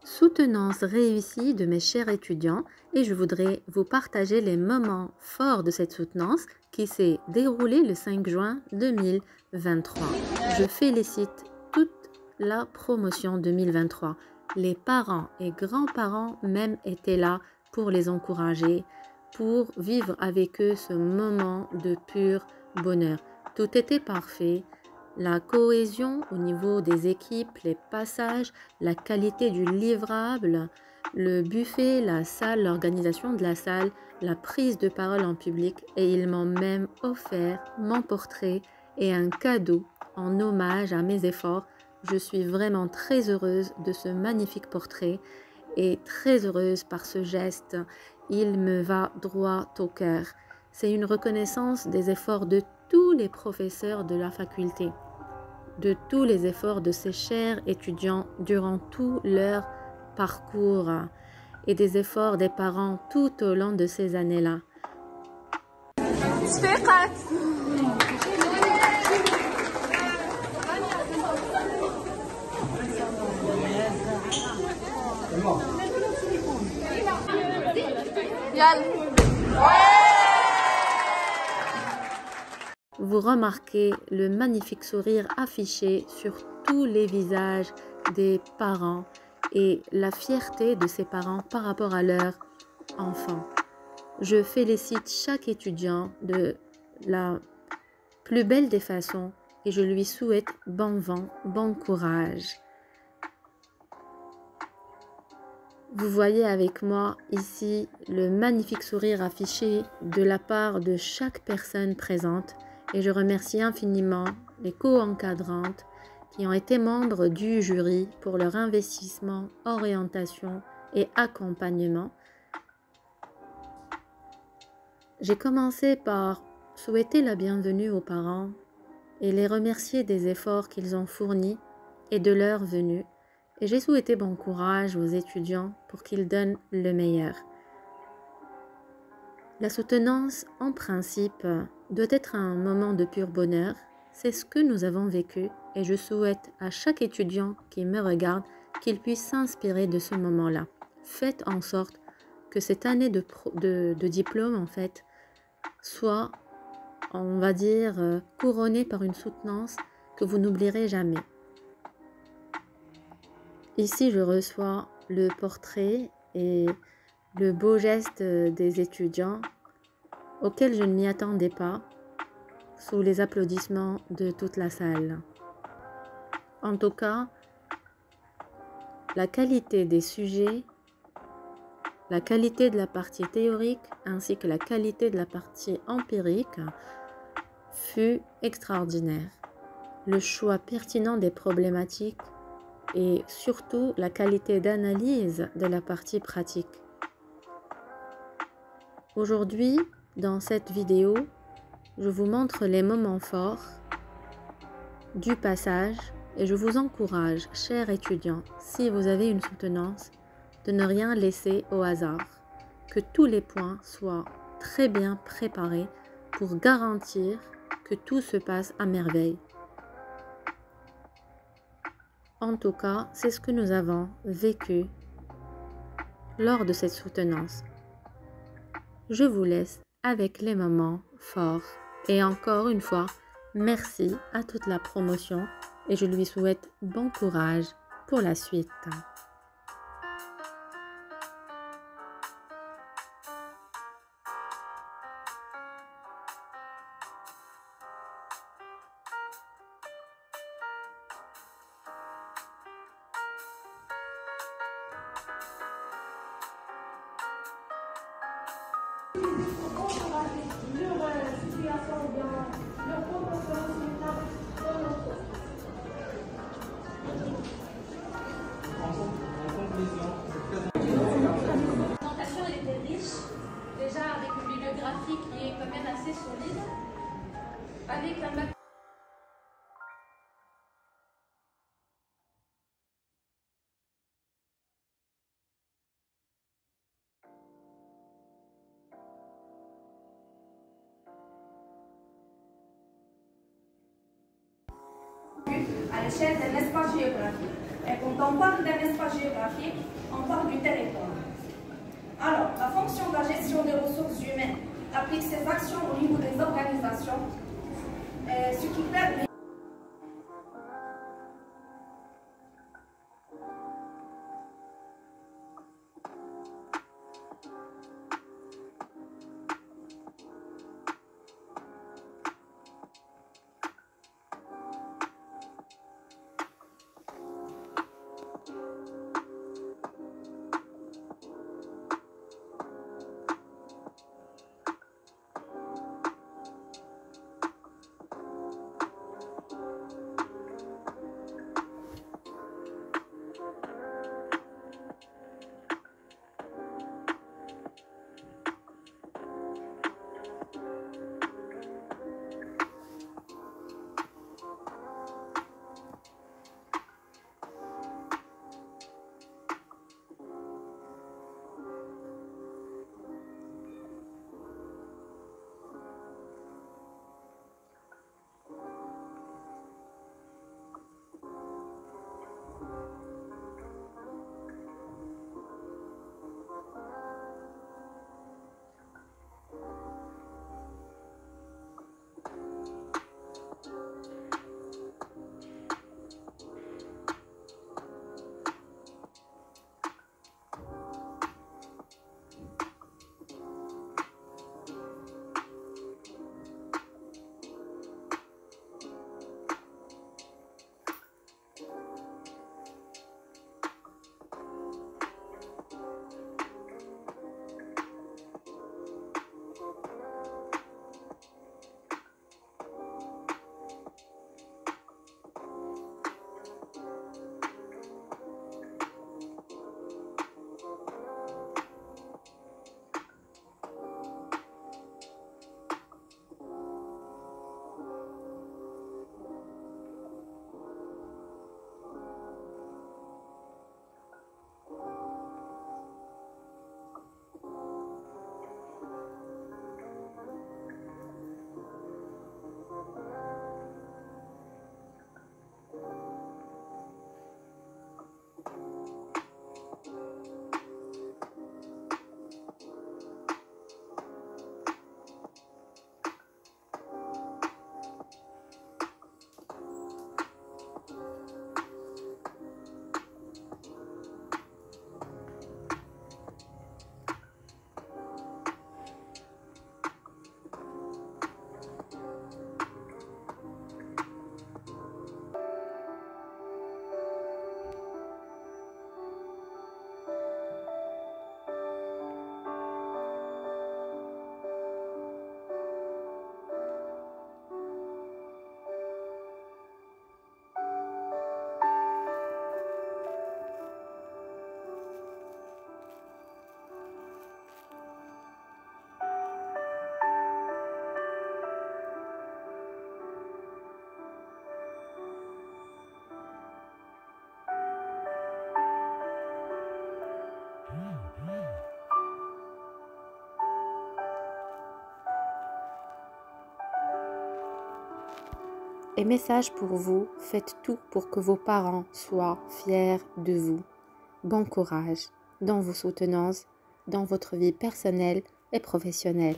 Soutenance réussie de mes chers étudiants et je voudrais vous partager les moments forts de cette soutenance qui s'est déroulée le 5 juin 2023. Je félicite toute la promotion 2023. Les parents et grands-parents même étaient là pour les encourager, pour vivre avec eux ce moment de pur bonheur. Tout était parfait. La cohésion au niveau des équipes, les passages, la qualité du livrable, le buffet, la salle, l'organisation de la salle, la prise de parole en public et ils m'ont même offert mon portrait et un cadeau en hommage à mes efforts. Je suis vraiment très heureuse de ce magnifique portrait et très heureuse par ce geste. Il me va droit au cœur. C'est une reconnaissance des efforts de tous les professeurs de la faculté, de tous les efforts de ces chers étudiants durant tout leur parcours et des efforts des parents tout au long de ces années-là. Vous remarquez le magnifique sourire affiché sur tous les visages des parents et la fierté de ces parents par rapport à leur enfant. Je félicite chaque étudiant de la plus belle des façons et je lui souhaite bon vent, bon courage. Vous voyez avec moi ici le magnifique sourire affiché de la part de chaque personne présente et je remercie infiniment les co-encadrantes qui ont été membres du jury pour leur investissement, orientation et accompagnement. J'ai commencé par souhaiter la bienvenue aux parents et les remercier des efforts qu'ils ont fournis et de leur venue. Et j'ai souhaité bon courage aux étudiants pour qu'ils donnent le meilleur. La soutenance, en principe, doit être un moment de pur bonheur. C'est ce que nous avons vécu et je souhaite à chaque étudiant qui me regarde qu'il puisse s'inspirer de ce moment-là. Faites en sorte que cette année de diplôme, en fait, soit, on va dire, couronnée par une soutenance que vous n'oublierez jamais. Ici, je reçois le portrait et le beau geste des étudiants auquel je ne m'y attendais pas, sous les applaudissements de toute la salle. En tout cas, la qualité des sujets, la qualité de la partie théorique ainsi que la qualité de la partie empirique fut extraordinaire. Le choix pertinent des problématiques et surtout la qualité d'analyse de la partie pratique. Aujourd'hui, dans cette vidéo, je vous montre les moments forts du passage et je vous encourage, chers étudiants, si vous avez une soutenance, de ne rien laisser au hasard, que tous les points soient très bien préparés pour garantir que tout se passe à merveille. En tout cas, c'est ce que nous avons vécu lors de cette soutenance. Je vous laisse avec les moments forts. Et encore une fois, merci à toute la promotion et je lui souhaite bon courage pour la suite. Déjà avec une bibliographie qui est quand même assez solide, avec un bac. À l'échelle d'un espace géographique. Et quand on parle d'un espace géographique, gestion des ressources humaines applique ses actions au niveau des organisations, ce qui permet Et message pour vous, faites tout pour que vos parents soient fiers de vous. Bon courage dans vos soutenances, dans votre vie personnelle et professionnelle.